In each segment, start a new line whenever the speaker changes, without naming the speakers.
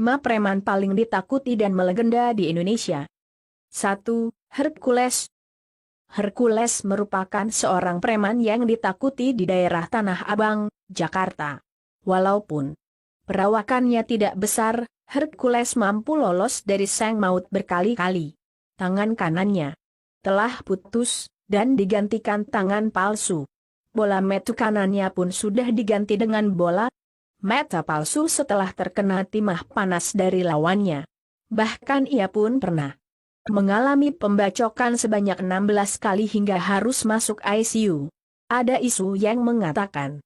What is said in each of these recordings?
5 preman paling ditakuti dan melegenda di Indonesia. 1. Hercules. Hercules merupakan seorang preman yang ditakuti di daerah Tanah Abang, Jakarta. Walaupun perawakannya tidak besar, Hercules mampu lolos dari sang maut berkali-kali. Tangan kanannya telah putus dan digantikan tangan palsu. Bola mata kanannya pun sudah diganti dengan bola mata palsu setelah terkena timah panas dari lawannya. Bahkan ia pun pernah mengalami pembacokan sebanyak 16 kali hingga harus masuk ICU. Ada isu yang mengatakan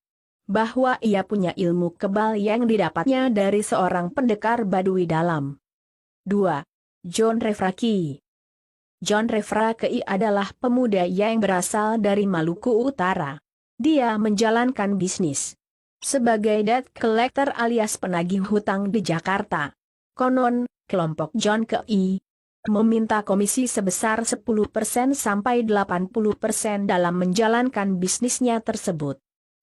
bahwa ia punya ilmu kebal yang didapatnya dari seorang pendekar Badui dalam. 2. John Refraki. John Refraki adalah pemuda yang berasal dari Maluku Utara. Dia menjalankan bisnis sebagai debt collector alias penagih hutang di Jakarta. Konon, kelompok John Kei meminta komisi sebesar 10% sampai 80% dalam menjalankan bisnisnya tersebut.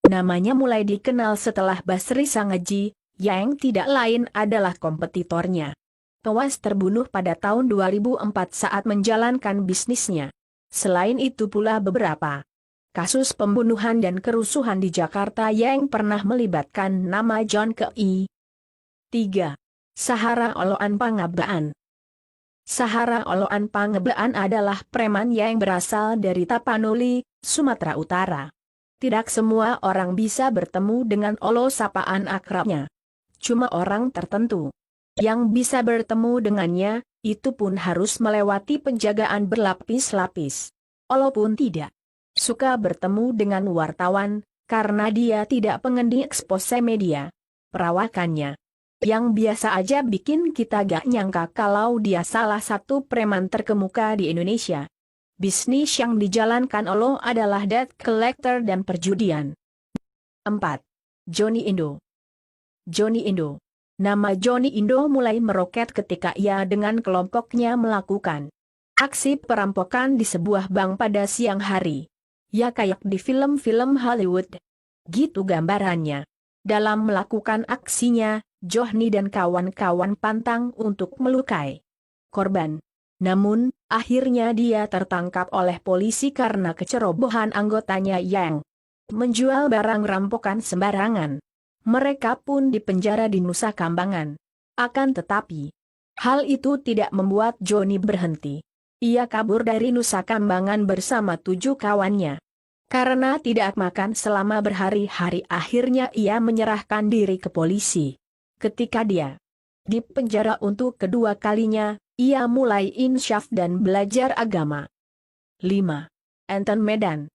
Namanya mulai dikenal setelah Basri Sangaji, yang tidak lain adalah kompetitornya, tewas terbunuh pada tahun 2004 saat menjalankan bisnisnya. Selain itu pula beberapa kasus pembunuhan dan kerusuhan di Jakarta yang pernah melibatkan nama John Kei. 3. Sahara Oloan Pangebaan. Sahara Oloan Pangebaan adalah preman yang berasal dari Tapanuli, Sumatera Utara. Tidak semua orang bisa bertemu dengan Olo sapaan akrabnya. Cuma orang tertentu yang bisa bertemu dengannya, itu pun harus melewati penjagaan berlapis-lapis. Olo pun tidak suka bertemu dengan wartawan, karena dia tidak pengendi expose media. Perawakannya yang biasa aja bikin kita gak nyangka kalau dia salah satu preman terkemuka di Indonesia. Bisnis yang dijalankan Olo adalah debt collector dan perjudian. 4. Johnny Indo. Johnny Indo. Nama Johnny Indo mulai meroket ketika ia dengan kelompoknya melakukan aksi perampokan di sebuah bank pada siang hari. Ya kayak di film-film Hollywood. Gitu gambarannya. Dalam melakukan aksinya, Johnny dan kawan-kawan pantang untuk melukai korban. Namun, akhirnya dia tertangkap oleh polisi karena kecerobohan anggotanya yang menjual barang rampokan sembarangan. Mereka pun dipenjara di Nusa Kambangan. Akan tetapi, hal itu tidak membuat Johnny berhenti. Ia kabur dari Nusa Kambangan bersama 7 kawannya. Karena tidak makan selama berhari-hari, akhirnya ia menyerahkan diri ke polisi. Ketika dia di penjara untuk kedua kalinya, ia mulai insyaf dan belajar agama. 5. Anton Medan.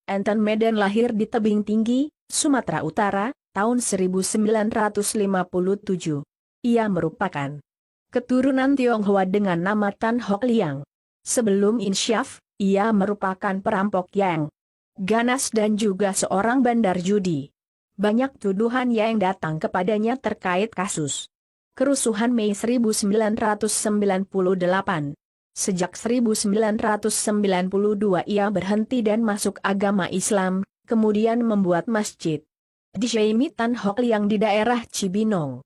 Anton Medan lahir di Tebing Tinggi, Sumatera Utara, tahun 1957. Ia merupakan keturunan Tionghoa dengan nama Tan Hok Liang. Sebelum insyaf, ia merupakan perampok yang ganas dan juga seorang bandar judi. Banyak tuduhan yang datang kepadanya terkait kasus kerusuhan Mei 1998. Sejak 1992 ia berhenti dan masuk agama Islam, kemudian membuat masjid di Syaimi Tan Hok Liang di daerah Cibinong.